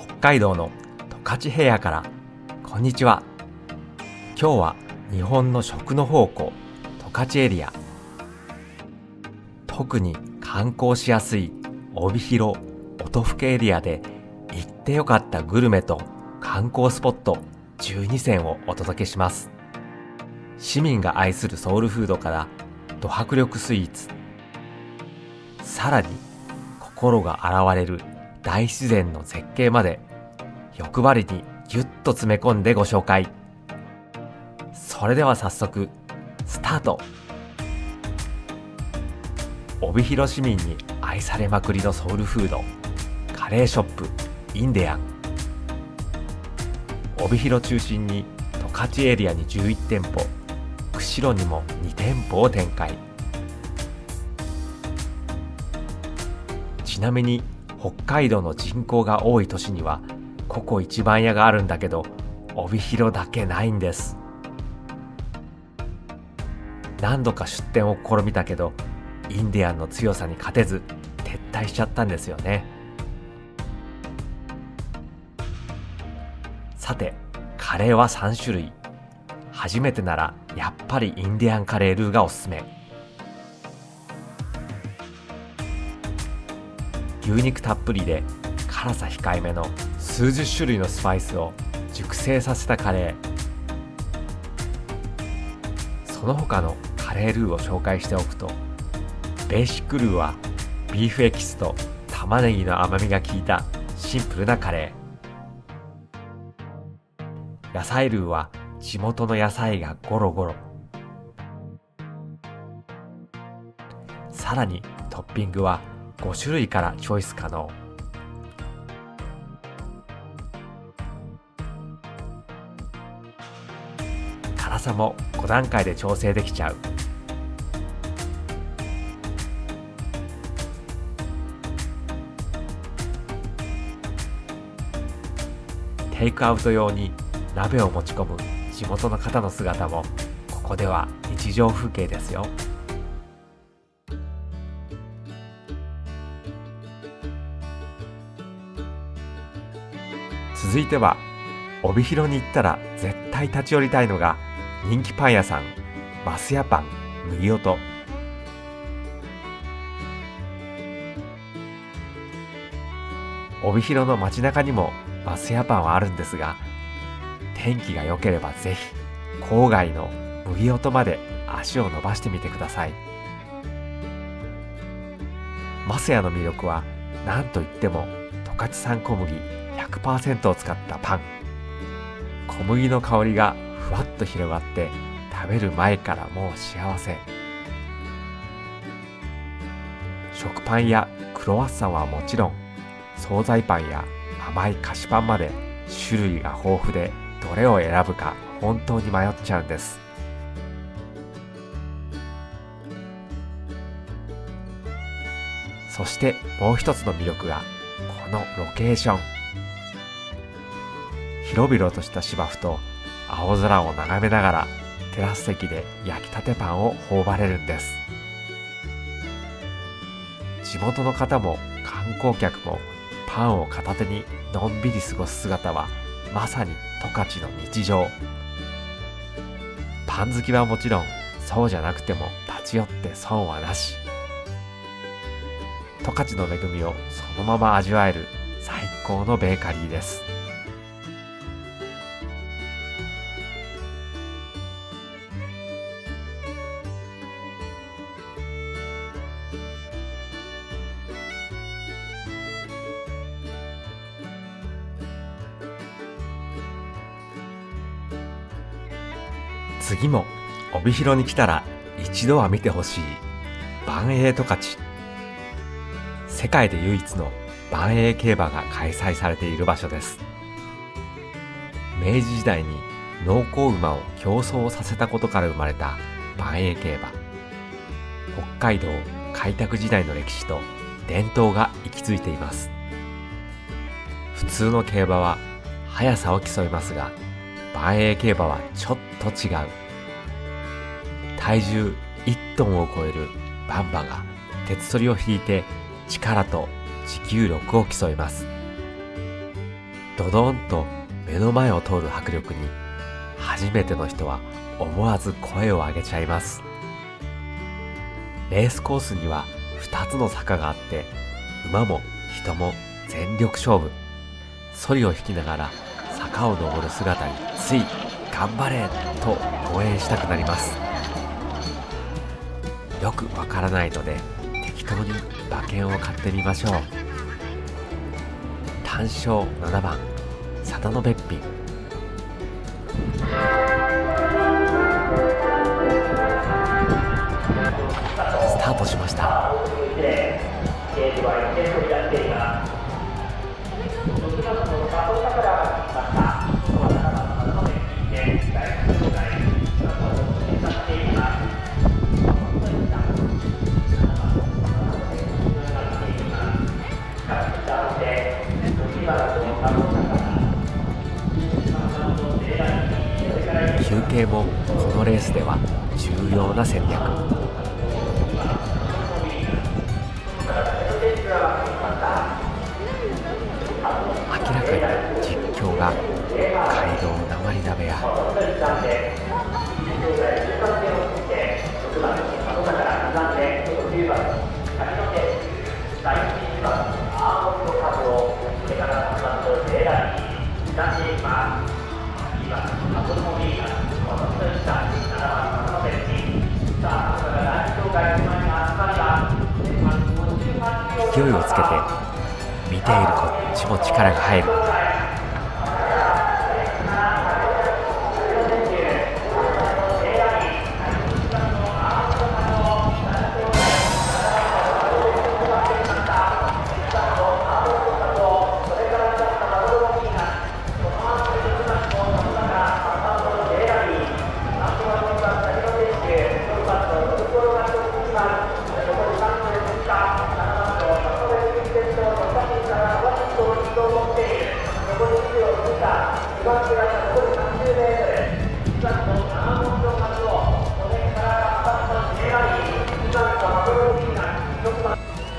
北海道の十勝平野からこんにちは。今日は日本の食の宝庫十勝エリア、特に観光しやすい帯広音更エリアで行ってよかったグルメと観光スポット12選をお届けします。市民が愛するソウルフードからド迫力スイーツ、さらに心が洗われる大自然の絶景まで欲張りにぎゅっと詰め込んでご紹介。それでは早速スタート。帯広市民に愛されまくりのソウルフード、カレーショップインデアン。帯広中心に十勝エリアに11店舗、釧路にも2店舗を展開。ちなみに北海道の人口が多い都市にはココ一番屋があるんだけど、帯広だけないんです。何度か出店を試みたけど、インディアンの強さに勝てず撤退しちゃったんですよね。さて、カレーは3種類。初めてならやっぱりインディアンカレールーがおすすめ。牛肉たっぷりで辛さ控えめの数十種類のスパイスを熟成させたカレー。その他のカレールーを紹介しておくと、ベーシックルーはビーフエキスと玉ねぎの甘みが効いたシンプルなカレー。野菜ルーは地元の野菜がゴロゴロ。さらにトッピングは5種類からチョイス可能。辛さも5段階で調整できちゃう。テイクアウト用に鍋を持ち込む地元の方の姿もここでは日常風景ですよ。続いては、帯広に行ったら絶対立ち寄りたいのが人気パン屋さん、ますやパン麦音。帯広の街中にもますやパンはあるんですが、天気が良ければぜひ郊外の麦音まで足を伸ばしてみてください。ますやの魅力は何といっても十勝産小麦 100% を使ったパン。小麦の香りがふわっと広がって食べる前からもう幸せ。食パンやクロワッサンはもちろん、惣菜パンや甘い菓子パンまで種類が豊富で、どれを選ぶか本当に迷っちゃうんです。そしてもう一つの魅力がこのロケーション。広々とした芝生と青空を眺めながらテラス席で焼きたてパンを頬張れるんです。地元の方も観光客もパンを片手にのんびり過ごす姿はまさに十勝の日常。パン好きはもちろん、そうじゃなくても立ち寄って損はなし。十勝の恵みをそのまま味わえる最高のベーカリーです。次も帯広に来たら一度は見てほしい万栄十勝。世界で唯一の万栄競馬が開催されている場所です。明治時代に農耕馬を競争させたことから生まれた万栄競馬。北海道開拓時代の歴史と伝統が息づいています。普通の競馬は速さを競いますが、万栄競馬はちょっと違う。体重1トンを超えるバンバが鉄ソリを引いて力と持久力を競います。ドドンと目の前を通る迫力に、初めての人は思わず声を上げちゃいます。レースコースには2つの坂があって、馬も人も全力勝負。ソリを引きながら坂を登る姿につい頑張れと応援したくなります。よくわからないので適当に馬券を買ってみましょう。単勝7番佐田のべっぴん。スタートしました。休憩もこのレースでは重要な戦略。明らかに実況が街道なまり鍋や勢いをつけて見ているこっちも力が入る。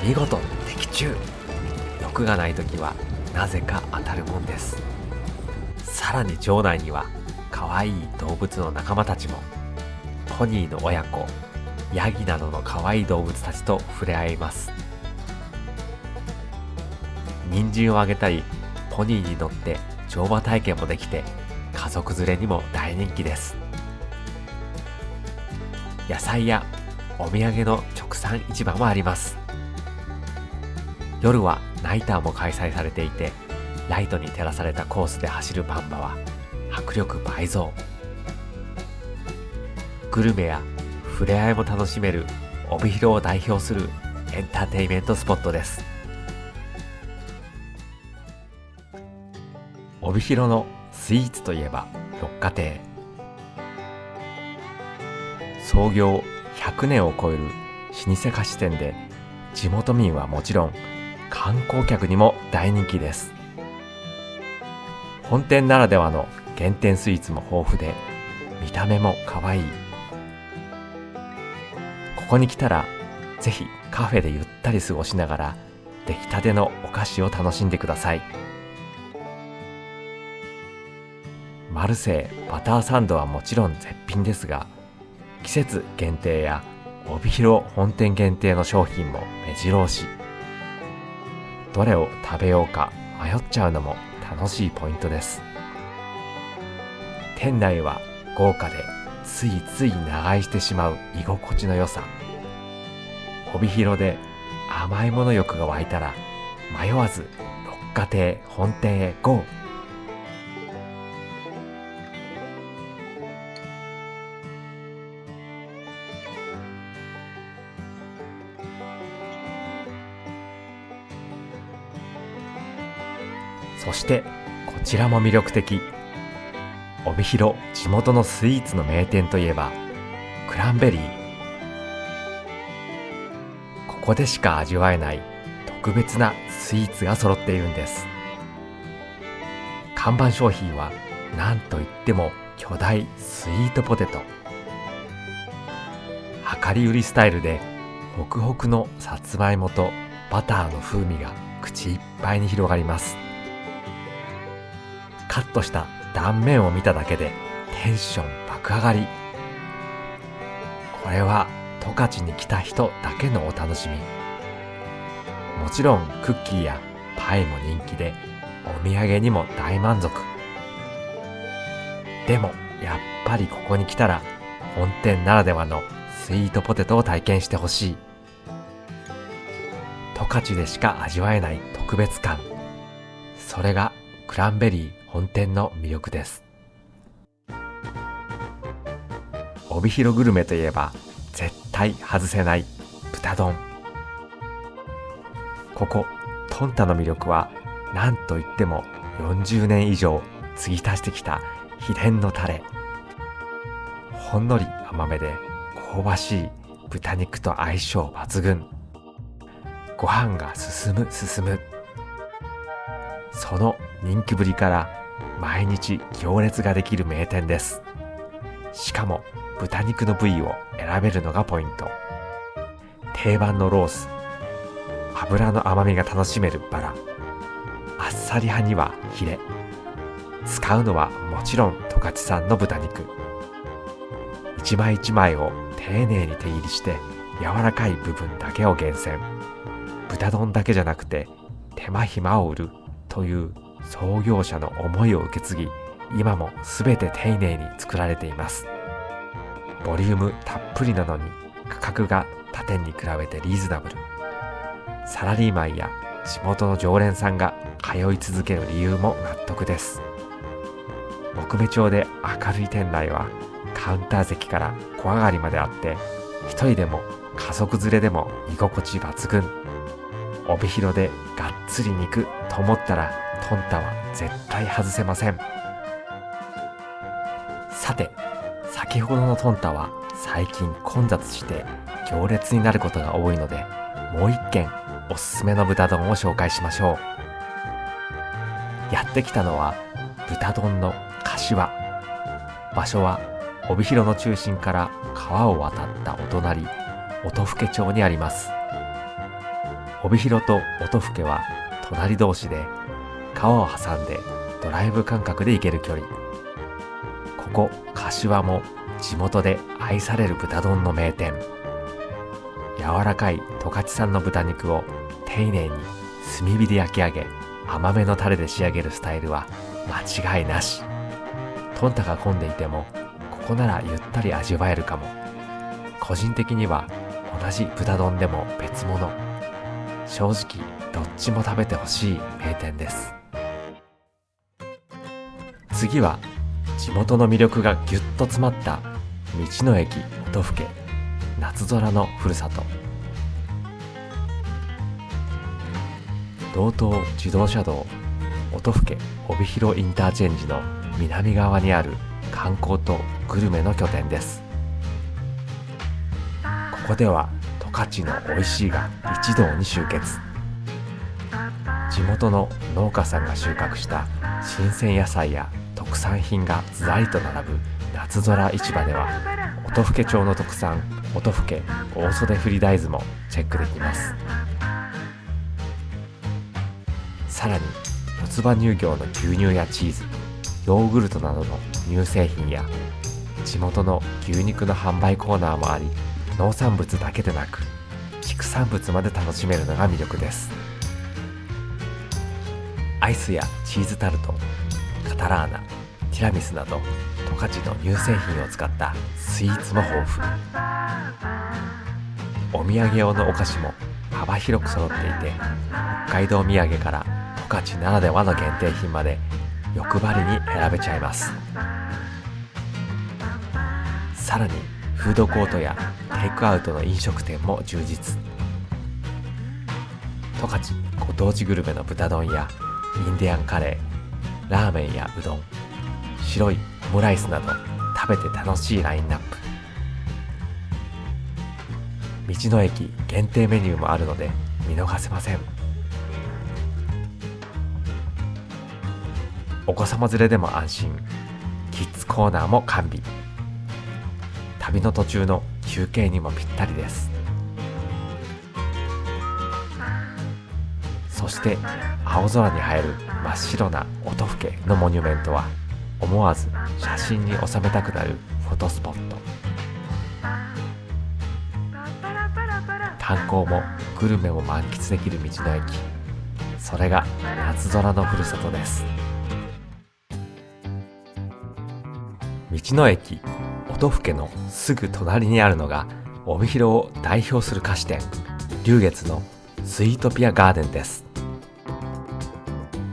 見事的中。欲がない時はなぜか当たるもんです。さらに場内には可愛い動物の仲間たちも、ポニーの親子、ヤギなどの可愛い動物たちと触れ合います。人参をあげたりポニーに乗って乗馬体験もできて、家族連れにも大人気です。野菜やお土産の直産市場もあります。夜はナイターも開催されていて、ライトに照らされたコースで走るバン馬は迫力倍増。グルメや触れ合いも楽しめる帯広を代表するエンターテイメントスポットです。帯広のスイーツといえば六花亭。創業100年を超える老舗菓子店で、地元民はもちろん観光客にも大人気です。本店ならではの限定スイーツも豊富で、見た目も可愛い。ここに来たらぜひカフェでゆったり過ごしながら出来たてのお菓子を楽しんでください。マルセイバターサンドはもちろん絶品ですが、季節限定や帯広本店限定の商品も目白押し。どれを食べようか迷っちゃうのも楽しいポイントです。店内は豪華でついつい長居してしまう居心地の良さ。帯広で甘いもの欲が湧いたら迷わず六花亭本店へ GO。 そしてこちらも魅力的。帯広地元のスイーツの名店といえばクランベリー。ここでしか味わえない特別なスイーツが揃っているんです。看板商品は何といっても巨大スイートポテト。量り売りスタイルでホクホクのさつまいもとバターの風味が口いっぱいに広がります。カットした断面を見ただけでテンション爆上がり。これは十勝に来た人だけのお楽しみ。もちろんクッキーやパイも人気で、お土産にも大満足。でもやっぱりここに来たら本店ならではのスイートポテトを体験してほしい。十勝でしか味わえない特別感。それがクランベリー本店の魅力です。帯広グルメといえば絶対外せない豚丼。ここトンタの魅力は何といっても40年以上継ぎ足してきた秘伝のタレ。ほんのり甘めで香ばしい豚肉と相性抜群。ご飯が進む。その人気ぶりから毎日行列ができる名店です。しかも豚肉の部位を選べるのがポイント。定番のロース、脂の甘みが楽しめるバラ、あっさり派にはヒレ。使うのはもちろん十勝産の豚肉。一枚一枚を丁寧に手切りして柔らかい部分だけを厳選。豚丼だけじゃなくて手間暇を売るという創業者の思いを受け継ぎ、今もすべて丁寧に作られています。ボリュームたっぷりなのに価格が他店に比べてリーズナブル。サラリーマンや地元の常連さんが通い続ける理由も納得です。木目調で明るい店内はカウンター席から小上がりまであって、一人でも家族連れでも居心地抜群。帯広でがっつり肉と思ったらトンタは絶対外せません。さて、先ほどのトンタは最近混雑して行列になることが多いので、もう一軒おすすめの豚丼を紹介しましょう。やってきたのは豚丼の柏。場所は帯広の中心から川を渡ったお隣、音更町にあります。帯広と音更は隣同士で、川を挟んでドライブ感覚で行ける距離。ここ柏も地元で愛される豚丼の名店。柔らかい十勝産の豚肉を丁寧に炭火で焼き上げ、甘めのタレで仕上げるスタイルは間違いなし。トンタが混んでいてもここならゆったり味わえるかも。個人的には同じ豚丼でも別物。正直どっちも食べてほしい名店です。次は地元の魅力がぎゅっと詰まった道の駅音更、夏空のふるさと。道東自動車道音更帯広インターチェンジの南側にある観光とグルメの拠点です。ここでは十勝の美味しいが一堂に集結。地元の農家さんが収穫した新鮮野菜や特産品がずらりと並ぶ夏空市場では、音更町の特産音更大袖振り大豆もチェックできます。さらに四つ葉乳業の牛乳やチーズ、ヨーグルトなどの乳製品や地元の牛肉の販売コーナーもあり、農産物だけでなく畜産物まで楽しめるのが魅力です。アイスやチーズタルト、カタラーナ、ティラミスなど十勝の乳製品を使ったスイーツも豊富。お土産用のお菓子も幅広く揃っていて、北海道土産から十勝ならではの限定品まで欲張りに選べちゃいます。さらにフードコートやテイクアウトの飲食店も充実。十勝ご当地グルメの豚丼やインディアンカレー、ラーメンやうどん、白いオムライスなど食べて楽しいラインナップ。道の駅限定メニューもあるので見逃せません。お子様連れでも安心、キッズコーナーも完備。旅の途中の休憩にもぴったりです。そして青空に映える真っ白な音更のモニュメントは思わず写真に収めたくなるフォトスポット。観光もグルメも満喫できる道の駅、それが夏空のふるさとです。道の駅音更のすぐ隣にあるのが帯広を代表する菓子店龍月のスイートピアガーデンです。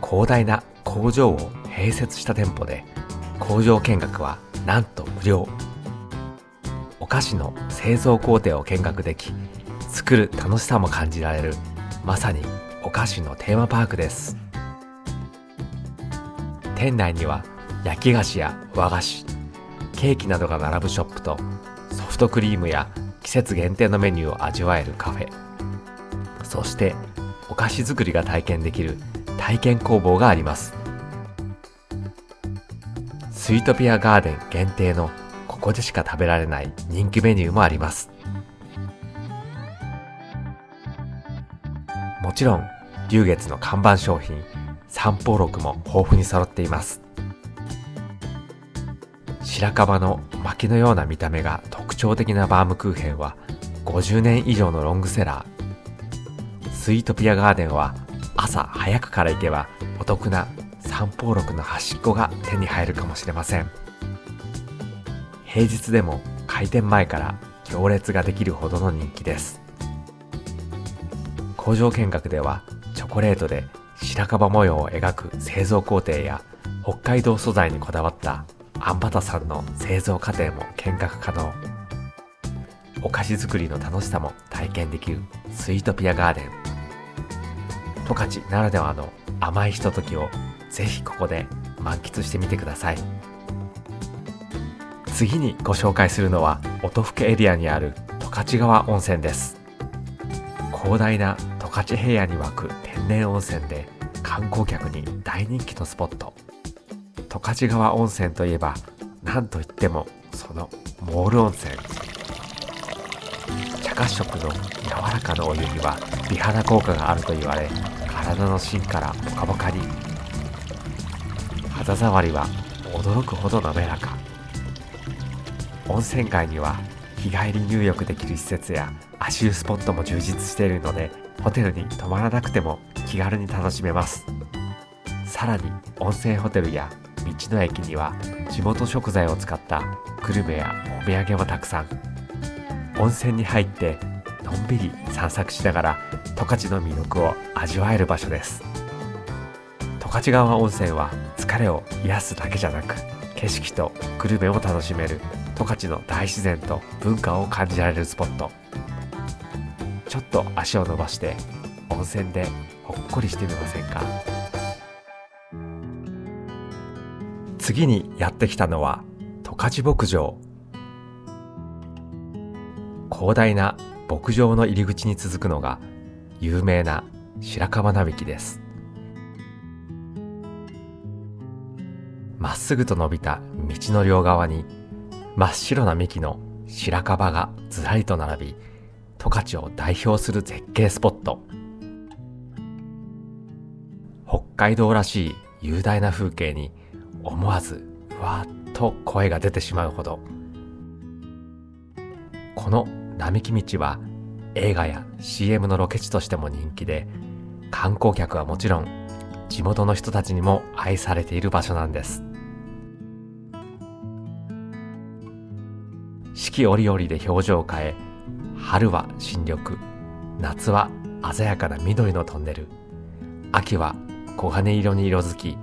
広大な工場を併設した店舗で、工場見学はなんと無料。お菓子の製造工程を見学でき、作る楽しさも感じられる、まさにお菓子のテーマパークです。店内には焼き菓子や和菓子、ケーキなどが並ぶショップと、ソフトクリームや季節限定のメニューを味わえるカフェ、そしてお菓子作りが体験できる体験工房があります。スイートピアガーデン限定のここでしか食べられない人気メニューもあります。もちろん龍月の看板商品三宝六も豊富に揃っています。白樺の薪のような見た目が特徴的なバームクーヘンは50年以上のロングセラー。スイートピアガーデンは朝早くから行けばお得な三宝六の端っこが手に入るかもしれません。平日でも開店前から行列ができるほどの人気です。工場見学ではチョコレートで白樺模様を描く製造工程や北海道素材にこだわったあんバタさんの製造過程も見学可能。お菓子作りの楽しさも体験できるスイートピアガーデン。十勝ならではの甘いひとときをぜひここで満喫してみてください。次にご紹介するのは音更エリアにある十勝川温泉です。広大な十勝平野に湧く天然温泉で観光客に大人気のスポット。十勝川温泉といえば何といってもそのモール温泉。茶褐色の柔らかなお湯には美肌効果があると言われ、体の芯からポカポカに。肌触りは驚くほど滑らか。温泉街には日帰り入浴できる施設や足湯スポットも充実しているので、ホテルに泊まらなくても気軽に楽しめます。さらに温泉ホテルや道の駅には地元食材を使ったグルメやお土産もたくさん。温泉に入ってのんびり散策しながら十勝の魅力を味わえる場所です。十勝川温泉は疲れを癒すだけじゃなく、景色とグルメを楽しめる十勝の大自然と文化を感じられるスポット。ちょっと足を伸ばして温泉でほっこりしてみませんか？次にやってきたのは十勝牧場。広大な牧場の入り口に続くのが有名な白樺並木です。まっすぐと伸びた道の両側に真っ白な幹の白樺がずらりと並び、十勝を代表する絶景スポット。北海道らしい雄大な風景に思わずわーっと声が出てしまうほど。この並木道は映画や CM のロケ地としても人気で、観光客はもちろん地元の人たちにも愛されている場所なんです。四季折々で表情を変え、春は新緑、夏は鮮やかな緑のトンネル、秋は黄金色に色づき、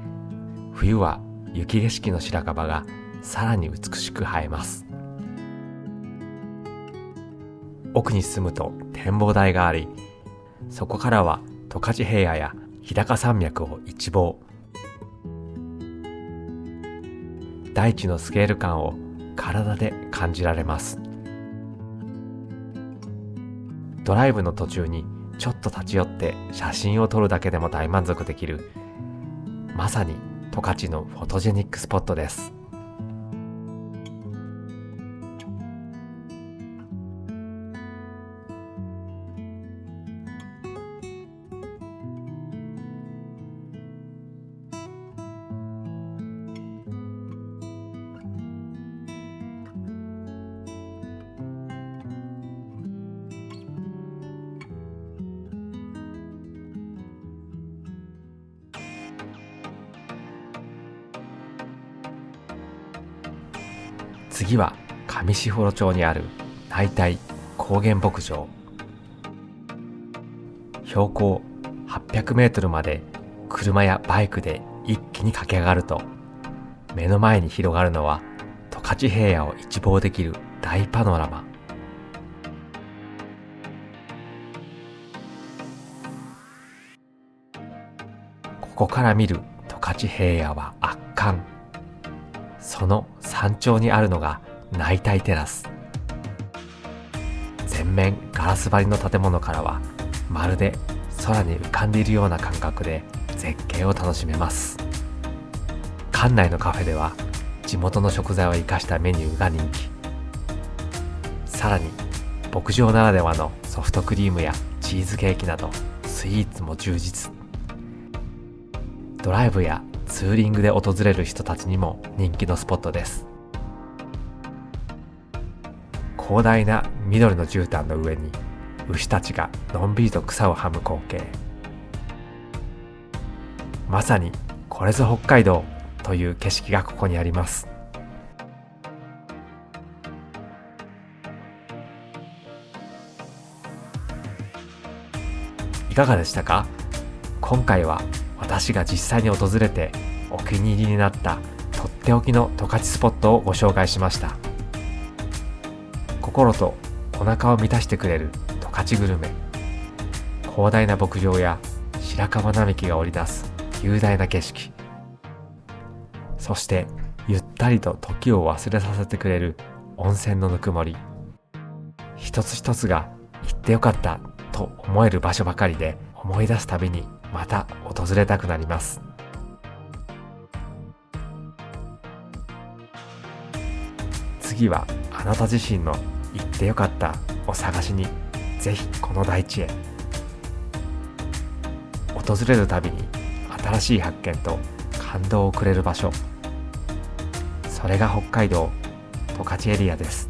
冬は雪景色の白樺がさらに美しく映えます。奥に進むと展望台があり、そこからは十勝平野や日高山脈を一望。大地のスケール感を体で感じられます。ドライブの途中にちょっと立ち寄って写真を撮るだけでも大満足できる、まさに十勝のフォトジェニックスポットです。次は上士幌町にある内帯高原牧場。標高800メートルまで車やバイクで一気に駆け上がると、目の前に広がるのは十勝平野を一望できる大パノラマ。ここから見る十勝平野は圧巻。その山頂にあるのが内帯テラス。全面ガラス張りの建物からはまるで空に浮かんでいるような感覚で絶景を楽しめます。館内のカフェでは地元の食材を生かしたメニューが人気。さらに牧場ならではのソフトクリームやチーズケーキなどスイーツも充実。ドライブやツーリングで訪れる人たちにも人気のスポットです。広大な緑の絨毯の上に牛たちがのんびりと草をはむ光景。まさにこれぞ北海道という景色がここにあります。いかがでしたか？今回は私が実際に訪れてお気に入りになったとっておきの十勝スポットをご紹介しました。心とお腹を満たしてくれる十勝グルメ。広大な牧場や白樺並木が織り出す雄大な景色。そしてゆったりと時を忘れさせてくれる温泉のぬくもり。一つ一つが行ってよかったと思える場所ばかりで、思い出すたびにまた訪れたくなります。次はあなた自身の行ってよかったを探しに、ぜひこの大地へ。訪れるたびに新しい発見と感動をくれる場所。それが北海道十勝エリアです。